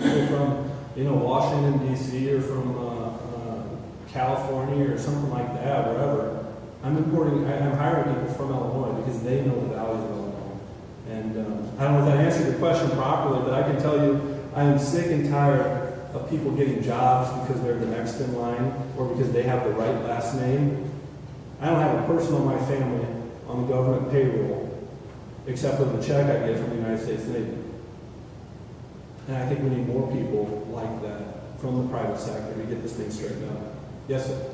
people from, Washington, D.C. or from California or something like that, wherever. I'm hiring people from Illinois because they know the values of Illinois. And I don't know if that answered your question properly, but I can tell you I am sick and tired of people getting jobs because they're the next in line or because they have the right last name. I don't have a person in my family on the government payroll except for the check I get from the United States Navy. And I think we need more people like that from the private sector to get this thing straightened out. Yes, sir?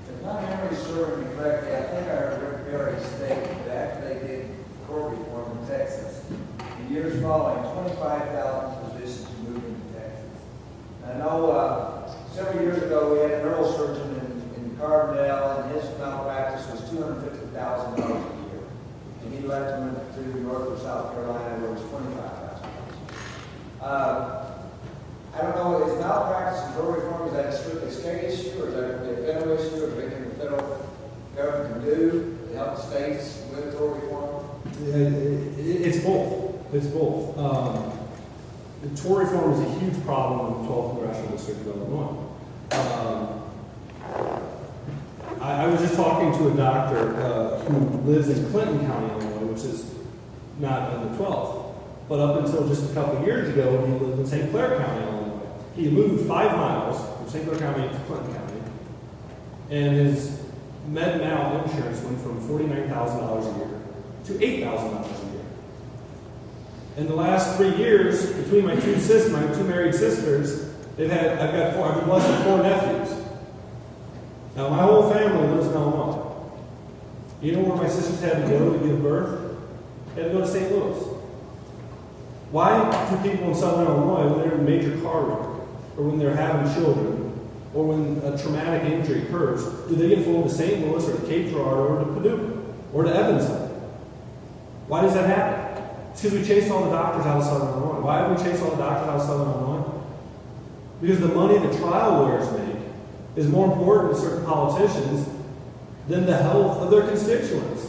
If my memory serves me correctly, I think I heard Rick Perry state that after they did court reform in Texas, the years following, 25,000 physicians moved into Texas. I know several years ago we had a neurosurgeon in Carbondale, and his malpractice was $250,000 a year. And he left and went to North or South Carolina where it was $25,000. I don't know, is malpractice and drug reform, is that a strictly state issue, or is that a federal issue, or is there anything the federal government can do to help the states with drug reform? It's both. It's both. Tort reform is a huge problem in the 12th Congressional District of Illinois. I was just talking to a doctor who lives in Clinton County, Illinois, which is not in the 12th. But up until just a couple of years ago, he lived in St. Clair County, Illinois. He moved 5 miles from St. Clair County to Clinton County, and his med-mal insurance went from $49,000 a year to $8,000 a year. In the last 3 years, between my two married sisters, I've been blessed with 4 nephews. Now, my whole family lives in Illinois. You know where my sisters had to go to give birth? They had to go to St. Louis. Why do people in Southern Illinois, when they're in major car wreck, or when they're having children, or when a traumatic injury occurs, do they get flown to St. Louis or to Cape Girardeau or to Paducah or to Evansville? Why does that happen? It's because we chase all the doctors out of Southern Illinois. Why have we chased all the doctors out of Southern Illinois? Because the money the trial lawyers make is more important to certain politicians than the health of their constituents,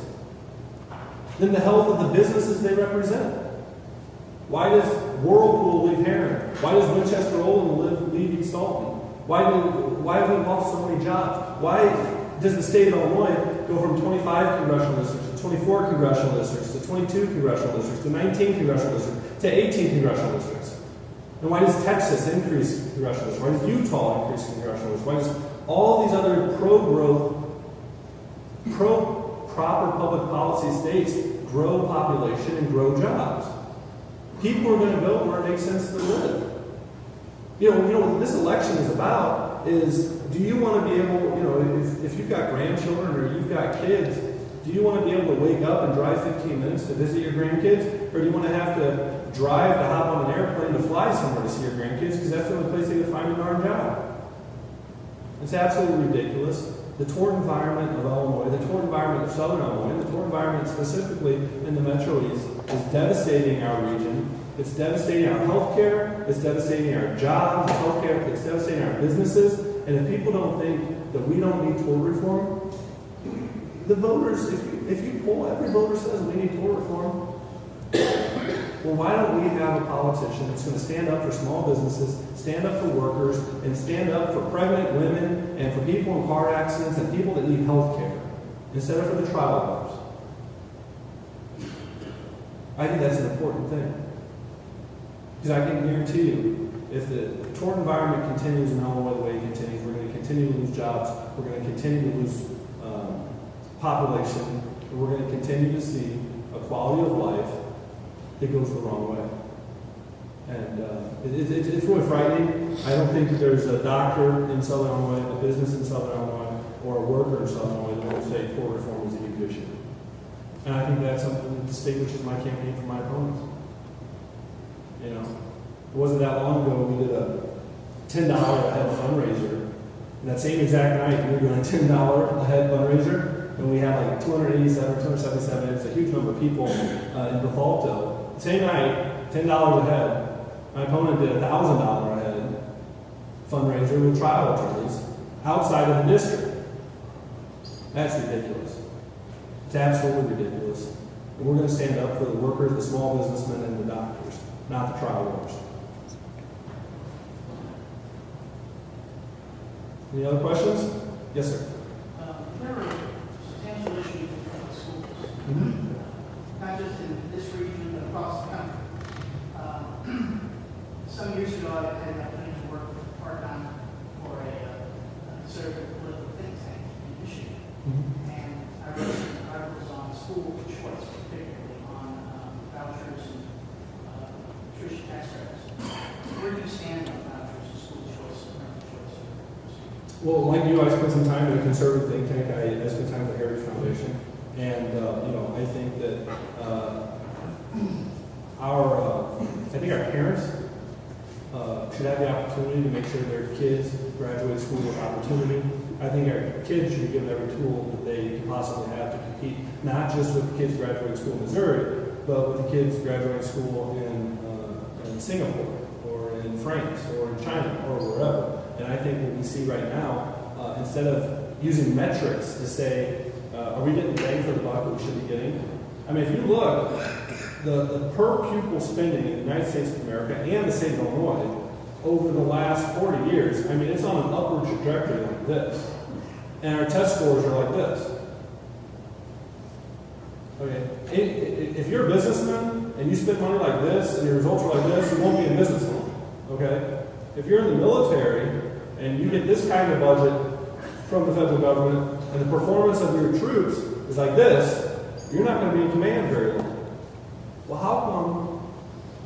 than the health of the businesses they represent. Why does Whirlpool leave Heron? Why does Winchester Olin leave East Alton? Why have we lost so many jobs? Why does the state of Illinois go from 25 congressional districts to 24 congressional districts to 22 congressional districts to 19 congressional districts to 18 congressional districts? And why does Texas increase congressional districts? Why does Utah increase congressional districts? Why does all these other pro-growth, pro-proper public policy states grow population and grow jobs? People are going to go where it makes sense to live. What this election is about is, do you want to be able, if you've got grandchildren or you've got kids, do you want to be able to wake up and drive 15 minutes to visit your grandkids? Or do you want to have to drive to hop on an airplane to fly somewhere to see your grandkids because that's the only place they can find a darn job? It's absolutely ridiculous. The tort environment of Illinois, the tort environment of Southern Illinois, the tort environment specifically in the Metro East is devastating our region. It's devastating our health care. It's devastating our jobs, healthcare. It's devastating our businesses. And if people don't think that we don't need tort reform, the voters, if you poll, every voter says we need tort reform. Well, why don't we have a politician that's going to stand up for small businesses, stand up for workers, and stand up for pregnant women and for people in car accidents and people that need health care instead of for the trial lawyers? I think that's an important thing. Because I can guarantee you, if the tort environment continues in Illinois the way it continues, we're going to continue to lose jobs, we're going to continue to lose population, and we're going to continue to see a quality of life that goes the wrong way. And it's really frightening. I don't think that there's a doctor in Southern Illinois, a business in Southern Illinois, or a worker in Southern Illinois that will say tort reform is a huge issue. And I think that's something that distinguishes my campaign from my opponents. It wasn't that long ago we did a $10 a head fundraiser. And that same exact night, we were doing a $10 a head fundraiser, and we had like 287, 277. It was a huge number of people in Buffalo. Same night, $10 a head. My opponent did a $1,000 a head fundraiser with trial attorneys outside of the district. That's ridiculous. It's absolutely ridiculous. And we're going to stand up for the workers, the small businessmen, and the doctors, not the trial lawyers. Any other questions? Yes, sir. There are substantial issues in public schools, not just in this region, but across the country. Some years ago, I had the opportunity to work part-time for a conservative political think tank in Michigan. And I wrote some articles on school choice, particularly on vouchers and tuition tax credits. Where do you stand on vouchers and school choice and parental choice? Well, like you, I spent some time at a conservative think tank. I spent time at the Heritage Foundation. And, I think that I think our parents should have the opportunity to make sure their kids graduate school with opportunity. I think our kids should be given every tool that they can possibly have to compete, not just with the kids graduating school in Missouri, but with the kids graduating school in Singapore or in France or in China or wherever. And I think what we see right now, instead of using metrics to say, are we getting bang for the buck that we should be getting? I mean, if you look, the per pupil spending in the United States of America and the state of Illinois over the last 40 years, I mean, it's on an upward trajectory like this. And our test scores are like this. Okay, if you're a businessman and you spend money like this and your results are like this, you won't be in business long. Okay? If you're in the military and you get this kind of budget from the federal government and the performance of your troops is like this, you're not going to be in command very long. Well, how come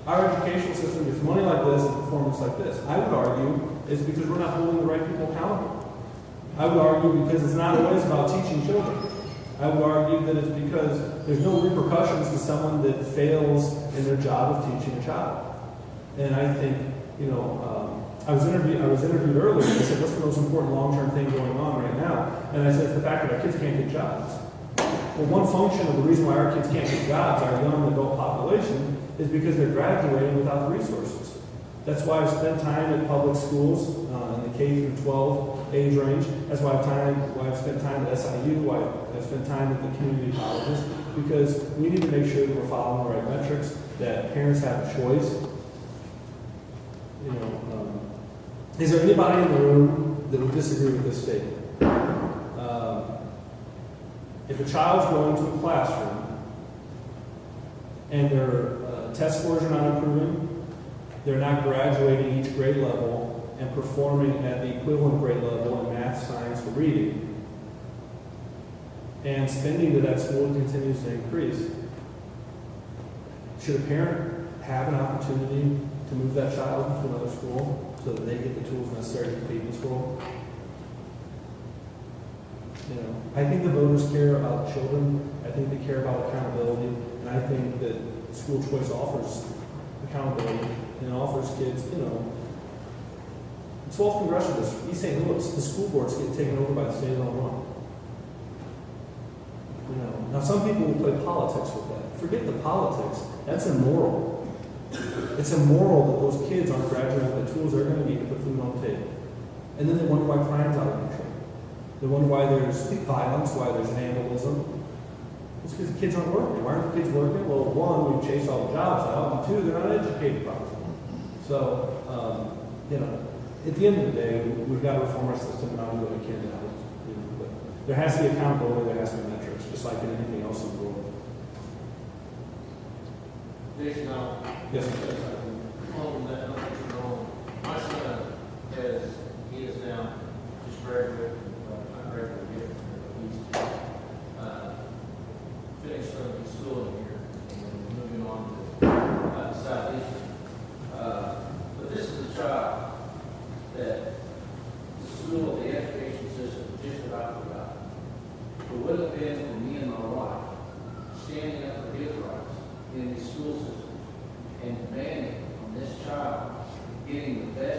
our educational system gets money like this and performance like this? I would argue it's because we're not holding the right people accountable. I would argue because it's not always about teaching children. I would argue that it's because there's no repercussions to someone that fails in their job of teaching a child. And I think, I was interviewed earlier, and I said, what's the most important long-term thing going on right now? And I said, it's the fact that our kids can't get jobs. Well, one function of the reason why our kids can't get jobs, our young adult population, is because they're graduating without the resources. That's why I've spent time at public schools in the K through 12 age range. That's why I've spent time at SIU, why I've spent time at the community colleges, because we need to make sure that we're following the right metrics, that parents have a choice. Is there anybody in the room that would disagree with this statement? If a child's going to a classroom and their test scores are not improving, they're not graduating each grade level and performing at the equivalent grade level in math, science, or reading, and spending to that school continues to increase, should a parent have an opportunity to move that child to another school so that they get the tools necessary to compete in school? I think the voters care about children. I think they care about accountability. And I think that school choice offers accountability and offers kids, the 12th Congressional District, East St. Louis, the school boards get taken over by the state of Illinois. Now some people will play politics with that. Forget the politics. That's immoral. It's immoral that those kids aren't graduating with the tools they're going to need to put food on the table. And then they wonder why crime's out of control. They wonder why there's violence, why there's vandalism. It's because the kids aren't working. Why aren't the kids working? Well, one, we chase all the jobs out, and two, they're not educated properly. So, at the end of the day, we've got to reform our system, and I'll do what I can to help. But there has to be accountability, there has to be metrics, just like in anything else in the world. Jason, Yes, sir. my son he is now just graduated, not graduated yet, but he's finished some schooling here and moving on to Southeastern. But this is a child that the school, the education system just about forgot. It would have been for me and my wife standing up for his rights in the school system and demanding on this child getting the best